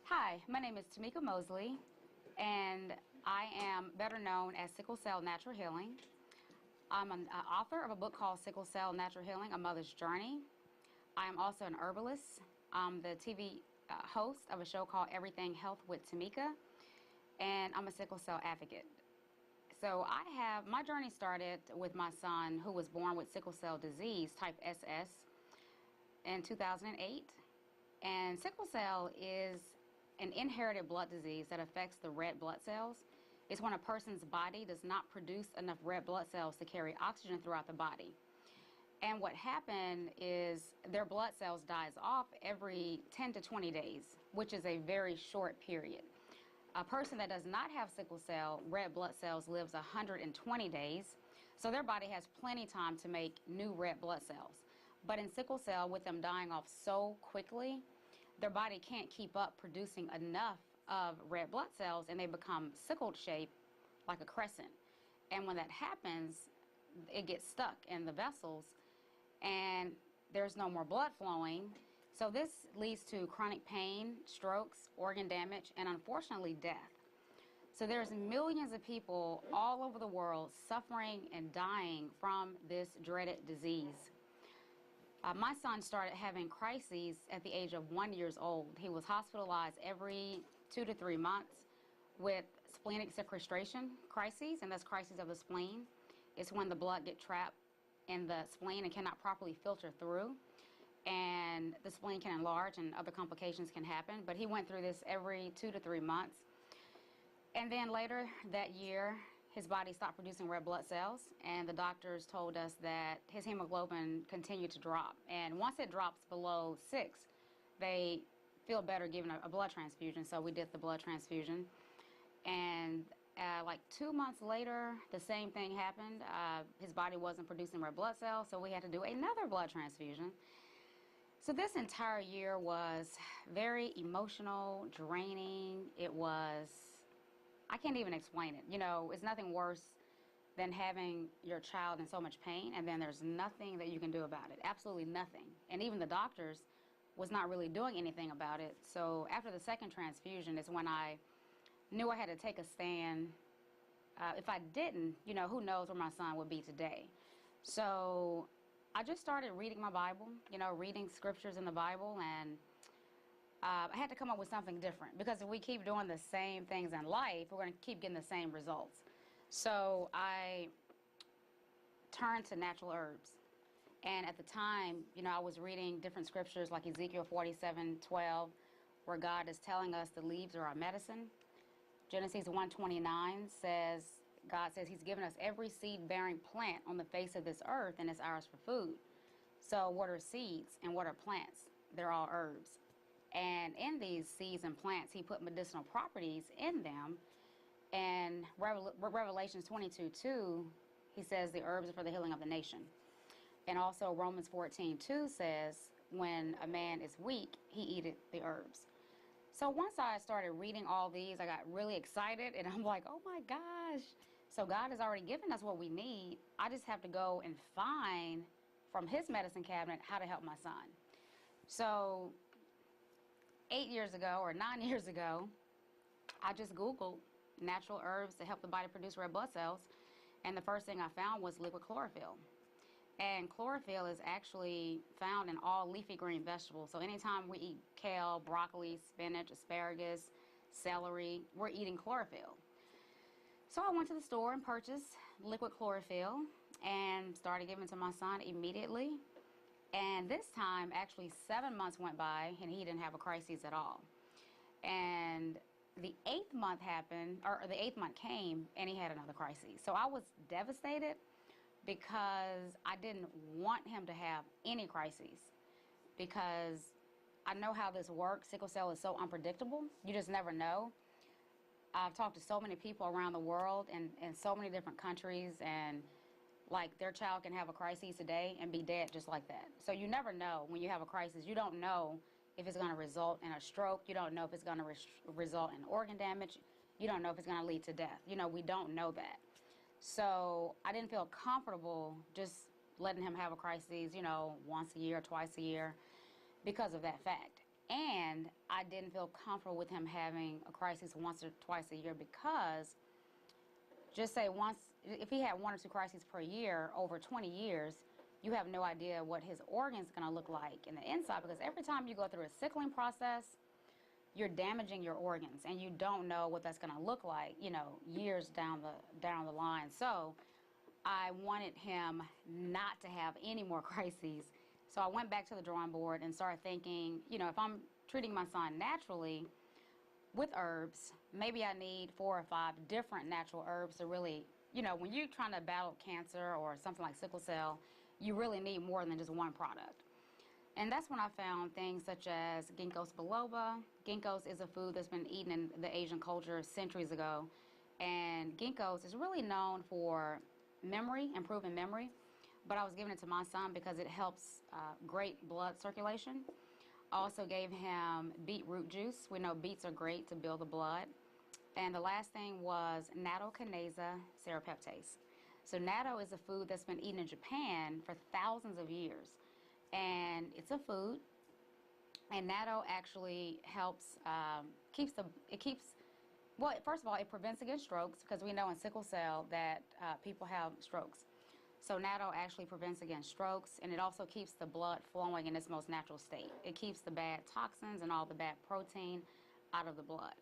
Hi, my name is Tamika Mosley, and I am better known as Sickle Cell Natural Healing. I'm an author of a book called Sickle Cell Natural Healing, A Mother's Journey. I am also an herbalist. I'm the TV host of a show called Everything Health with Tamika, and I'm a sickle cell advocate. So my journey started with my son who was born with sickle cell disease type SS in 2008. And sickle cell is an inherited blood disease that affects the red blood cells. It's when a person's body does not produce enough red blood cells to carry oxygen throughout the body. And what happened is their blood cells dies off every 10 to 20 days, which is a very short period. A person that does not have sickle cell red blood cells lives 120 days, so their body has plenty time to make new red blood cells. But in sickle cell, with them dying off so quickly, their body can't keep up producing enough of red blood cells, and they become sickled shaped like a crescent. And when that happens, it gets stuck in the vessels and there's no more blood flowing. So this leads to chronic pain, strokes, organ damage, and unfortunately death. So there's millions of people all over the world suffering and dying from this dreaded disease. My son started having crises at the age of 1 year old. He was hospitalized every 2 to 3 months with splenic sequestration crises, and that's crises of the spleen. It's when the blood gets trapped in the spleen and cannot properly filter through, and the spleen can enlarge and other complications can happen. But he went through this every 2 to 3 months. And then later that year, his body stopped producing red blood cells, and the doctors told us that his hemoglobin continued to drop. And once it drops below 6, they feel better giving a blood transfusion. So we did the blood transfusion. And like 2 months later, the same thing happened. His body wasn't producing red blood cells, so we had to do another blood transfusion. So this entire year was very emotional, draining. I can't even explain it. You know, it's nothing worse than having your child in so much pain, and then there's nothing that you can do about it. Absolutely nothing. And even the doctors was not really doing anything about it. So after the second transfusion is when I knew I had to take a stand. If I didn't, you know, who knows where my son would be today. So I just started reading my Bible, you know, reading scriptures in the Bible, and I had to come up with something different, because if we keep doing the same things in life, we're going to keep getting the same results. So I turned to natural herbs. And at the time, you know, I was reading different scriptures like Ezekiel 47:12, where God is telling us the leaves are our medicine. Genesis 1:29 says, God says he's given us every seed-bearing plant on the face of this earth, and it's ours for food. So what are seeds and what are plants? They're all herbs. And in these seeds and plants, he put medicinal properties in them. And Revelations 22:2, he says the herbs are for the healing of the nation. And also Romans 14:2 says, when a man is weak, he eateth the herbs. So once I started reading all these, I got really excited, and I'm like, oh my gosh. So God has already given us what we need. I just have to go and find from his medicine cabinet how to help my son. So 8 years ago or 9 years ago, I just Googled natural herbs to help the body produce red blood cells, and the first thing I found was liquid chlorophyll. And chlorophyll is actually found in all leafy green vegetables. So anytime we eat kale, broccoli, spinach, asparagus, celery, we're eating chlorophyll. So I went to the store and purchased liquid chlorophyll and started giving it to my son immediately. And this time, actually 7 months went by and he didn't have a crisis at all. And the 8th month happened, or the 8th month came, and he had another crisis. So I was devastated, because I didn't want him to have any crises, because I know how this works. Sickle cell is so unpredictable. You just never know. I've talked to so many people around the world and in so many different countries, and like their child can have a crisis today and be dead just like that. So you never know when you have a crisis. You don't know if it's going to result in a stroke. You don't know if it's going to result in organ damage. You don't know if it's going to lead to death. You know, we don't know that. So I didn't feel comfortable just letting him have a crisis, you know, once a year, twice a year, because of that fact. And I didn't feel comfortable with him having a crisis once or twice a year because, just say once, if he had 1 or 2 crises per year over 20 years, you have no idea what his organ's going to look like in the inside, because every time you go through a sickling process, you're damaging your organs, and you don't know what that's going to look like, you know, years down the line. So I wanted him not to have any more crises. So I went back to the drawing board and started thinking, you know, if I'm treating my son naturally with herbs, maybe I need 4 or 5 different natural herbs to really, you know, when you're trying to battle cancer or something like sickle cell, you really need more than just one product. And that's when I found things such as ginkgo biloba. Ginkgos is a food that's been eaten in the Asian culture centuries ago. And ginkgos is really known for memory, improving memory. But I was giving it to my son because it helps great blood circulation. I also gave him beetroot juice. We know beets are great to build the blood. And the last thing was nattokinase serrapeptase. So natto is a food that's been eaten in Japan for thousands of years. And it's a food, and natto actually helps, well, first of all, it prevents against strokes, because we know in sickle cell that people have strokes. So natto actually prevents against strokes, and it also keeps the blood flowing in its most natural state. It keeps the bad toxins and all the bad protein out of the blood.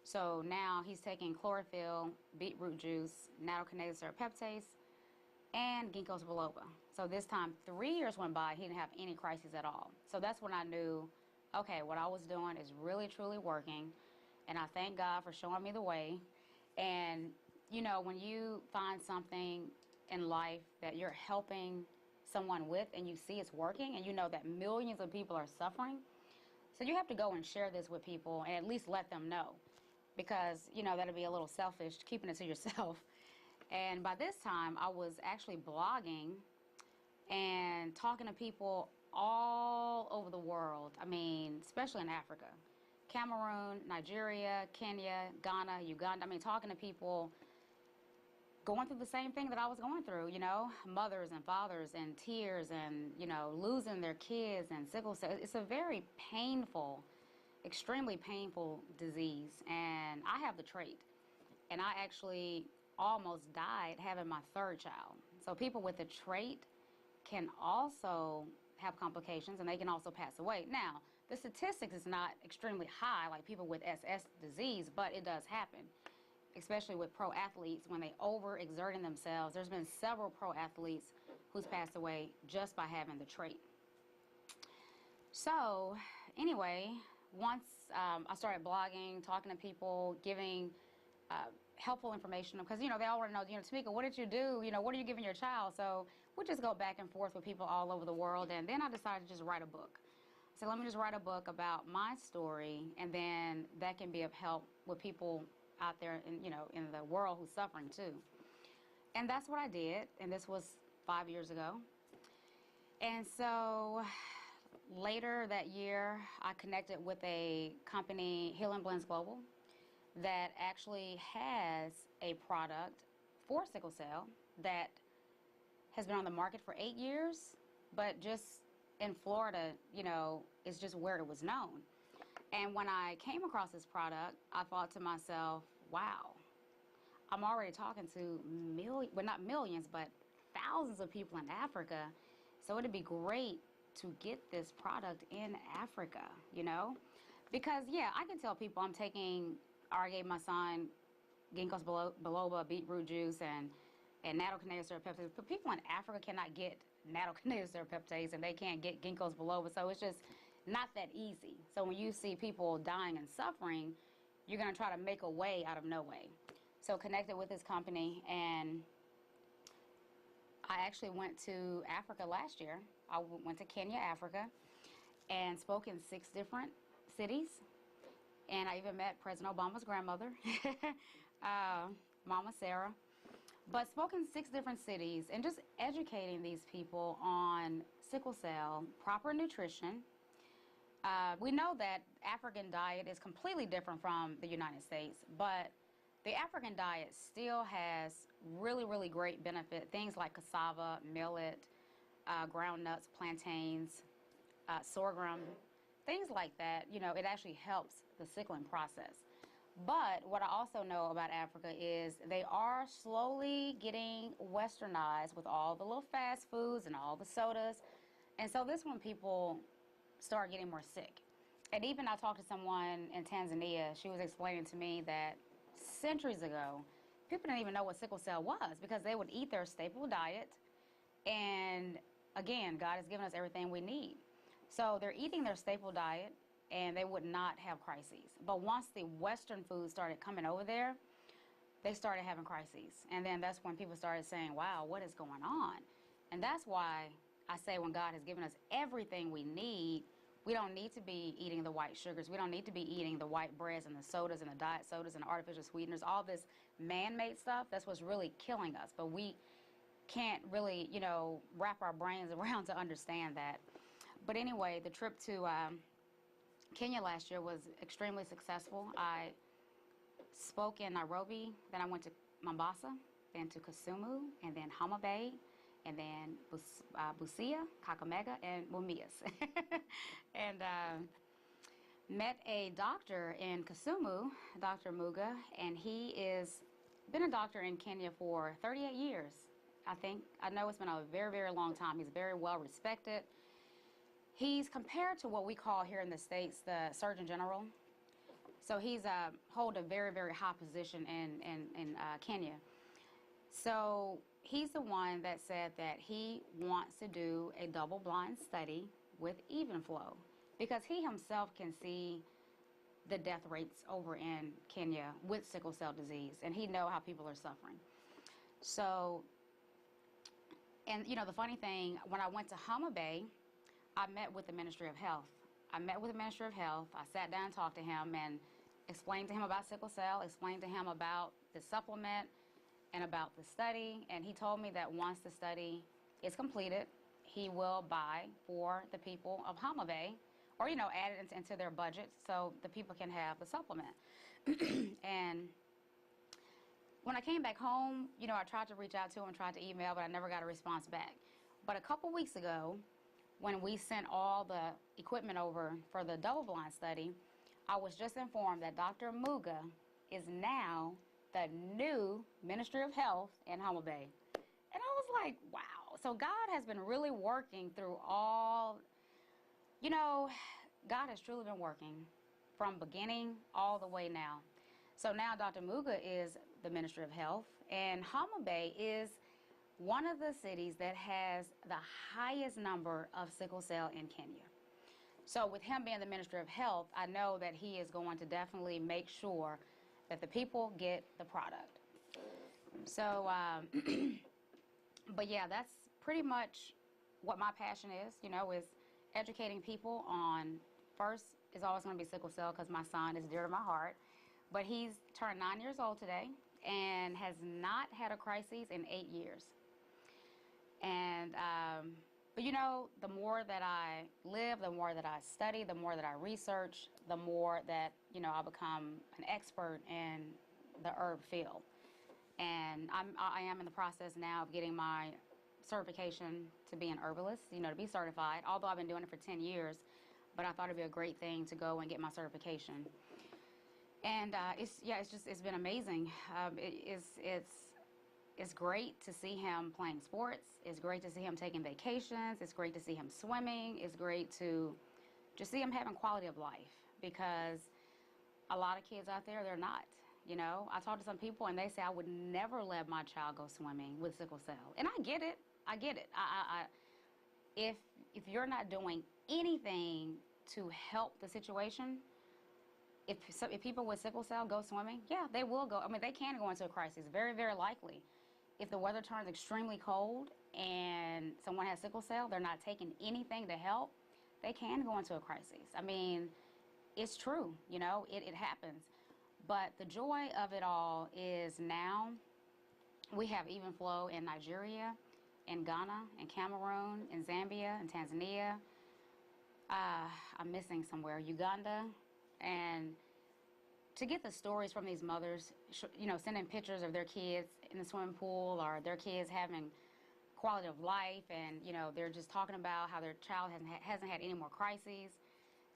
So now he's taking chlorophyll, beetroot juice, nattokinase serrapeptase, and ginkgo biloba. So this time, 3 years went by, he didn't have any crises at all. So that's when I knew, okay, what I was doing is really, truly working, and I thank God for showing me the way. And, you know, when you find something in life that you're helping someone with and you see it's working, and you know that millions of people are suffering, so you have to go and share this with people and at least let them know, because, you know, that'd be a little selfish, keeping it to yourself. And by this time, I was actually blogging and talking to people all over the world. I mean, especially in Africa. Cameroon, Nigeria, Kenya, Ghana, Uganda. I mean, talking to people going through the same thing that I was going through, you know, mothers and fathers and tears and, you know, losing their kids and sickle cell. It's a very painful, extremely painful disease. And I have the trait. And I actually almost died having my 3rd child. So people with the trait can also have complications, and they can also pass away. Now, the statistics is not extremely high like people with SS disease, but it does happen, especially with pro athletes when they overexerting themselves. There's been several pro athletes who's passed away just by having the trait. So anyway, once I started blogging, talking to people, giving helpful information, because, you know, they all want to know, you know, Tamika, what did you do? You know, what are you giving your child? So we just go back and forth with people all over the world. And then I decided to just write a book. So let me just write a book about my story, and then that can be of help with people out there in, you know, in the world who's suffering too. And that's what I did. And this was 5 years ago. And so later that year, I connected with a company, Healing Blends Global, that actually has a product for sickle cell that has been on the market for 8 years, but just in Florida, you know, is just where it was known. And when I came across this product, I thought to myself, wow, I'm already talking to well, not millions, but thousands of people in Africa. So it'd be great to get this product in Africa, you know? Because, yeah, I can tell people I'm taking, I gave my son ginkgo biloba, beetroot juice, and nattokinase serrapeptase. But people in Africa cannot get nattokinase serrapeptase, and they can't get ginkgo biloba. So it's just not that easy. So when you see people dying and suffering, you're going to try to make a way out of no way. So connected with this company, and I actually went to Africa last year. I went to Kenya, Africa, and spoke in 6 different cities. And I even met President Obama's grandmother, Mama Sarah. But spoke in 6 different cities and just educating these people on sickle cell, proper nutrition. We know that African diet is completely different from the United States, but the African diet still has really, really great benefit. Things like cassava, millet, ground nuts, plantains, sorghum, things like that, you know, it actually helps the sickling process. But what I also know about Africa is they are slowly getting westernized with all the little fast foods and all the sodas. And so this when people start getting more sick. And even I talked to someone in Tanzania, she was explaining to me that centuries ago, people didn't even know what sickle cell was because they would eat their staple diet. And again, God has given us everything we need. So they're eating their staple diet and they would not have crises. But once the Western food started coming over there, they started having crises. And then that's when people started saying, wow, what is going on? And that's why I say when God has given us everything we need, we don't need to be eating the white sugars. We don't need to be eating the white breads and the sodas and the diet sodas and the artificial sweeteners, all this man-made stuff. That's what's really killing us. But we can't really, you know, wrap our brains around to understand that. But anyway, the trip to Kenya last year was extremely successful. I spoke in Nairobi, then I went to Mombasa, then to Kisumu, and then Homa Bay, and then Busia, Kakamega, and Mumias. And met a doctor in Kisumu, Dr. Muga, and he is been a doctor in Kenya for 38 years, I think. I know it's been a very, very long time. He's very well respected. He's compared to what we call here in the States the Surgeon General. So he's hold a very, very high position in Kenya. So he's the one that said that he wants to do a double-blind study with Even Flo because he himself can see the death rates over in Kenya with sickle cell disease, and he know how people are suffering. So, and you know, the funny thing, when I went to Homa Bay, I met with the Ministry of Health. I met with the Ministry of Health. I sat down and talked to him and explained to him about sickle cell, explained to him about the supplement and about the study. And he told me that once the study is completed, he will buy for the people of Homa Bay, or, you know, add it into their budget so the people can have the supplement. And when I came back home, you know, I tried to reach out to him and tried to email, but I never got a response back. But a couple weeks ago, when we sent all the equipment over for the double-blind study, I was just informed that Dr. Muga is now the new Ministry of Health in Homa Bay. And I was like, wow. So God has been really working through all, you know, God has truly been working from beginning all the way now. So now Dr. Muga is the Ministry of Health, and Homa Bay is one of the cities that has the highest number of sickle cell in Kenya. So with him being the Ministry of Health, I know that he is going to definitely make sure that the people get the product. So, but yeah, that's pretty much what my passion is, you know, is educating people on, first is always going to be sickle cell because my son is dear to my heart. But he's turned 9 years old today and has not had a crisis in 8 years. And, but you know, the more that I live, the more that I study, the more that I research, the more that, you know, I become an expert in the herb field. And I am in the process now of getting my certification to be an herbalist, you know, to be certified, although I've been doing it for 10 years, but I thought it'd be a great thing to go and get my certification. And it's been amazing. It's great to see him playing sports. It's great to see him taking vacations. It's great to see him swimming. It's great to just see him having quality of life, because a lot of kids out there, they're not. You know, I talk to some people and they say, I would never let my child go swimming with sickle cell. And I get it. I get it. If you're not doing anything to help the situation, if people with sickle cell go swimming, yeah, they will go. I mean, they can go into a crisis, very, very likely. If the weather turns extremely cold and someone has sickle cell, they're not taking anything to help, they can go into a crisis. I mean, it's true, you know, it happens. But the joy of it all is now we have Even Flo in Nigeria, in Ghana, in Cameroon, in Zambia, in Tanzania. I'm missing somewhere, Uganda. And to get the stories from these mothers, you know, sending pictures of their kids in the swimming pool or their kids having quality of life, and, you know, they're just talking about how their child hasn't had any more crises.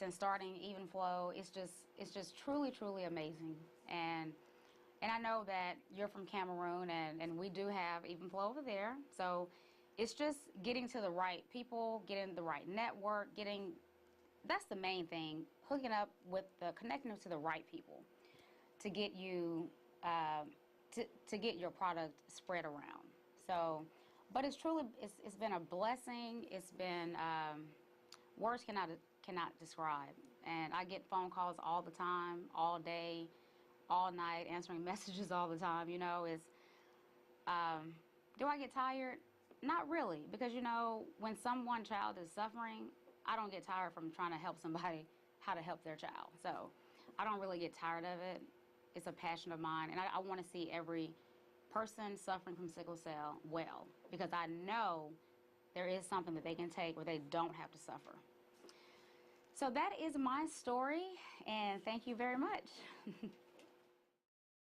since starting Even Flo, it's just truly, truly amazing. And I know that you're from Cameroon, and we do have Even Flo over there. So it's just getting to the right people, getting the right network, that's the main thing, hooking up with connecting to the right people to get you, uh, to get your product spread around. So, but it's been a blessing. It's been, words cannot describe. And I get phone calls all the time, all day, all night, answering messages all the time. Um, do I get tired? Not really, because when one child is suffering, I don't get tired from trying to help somebody how to help their child. So I don't really get tired of it. It's a passion of mine, and I want to see every person suffering from sickle cell well, because I know there is something that they can take where they don't have to suffer. So that is my story, and thank you very much.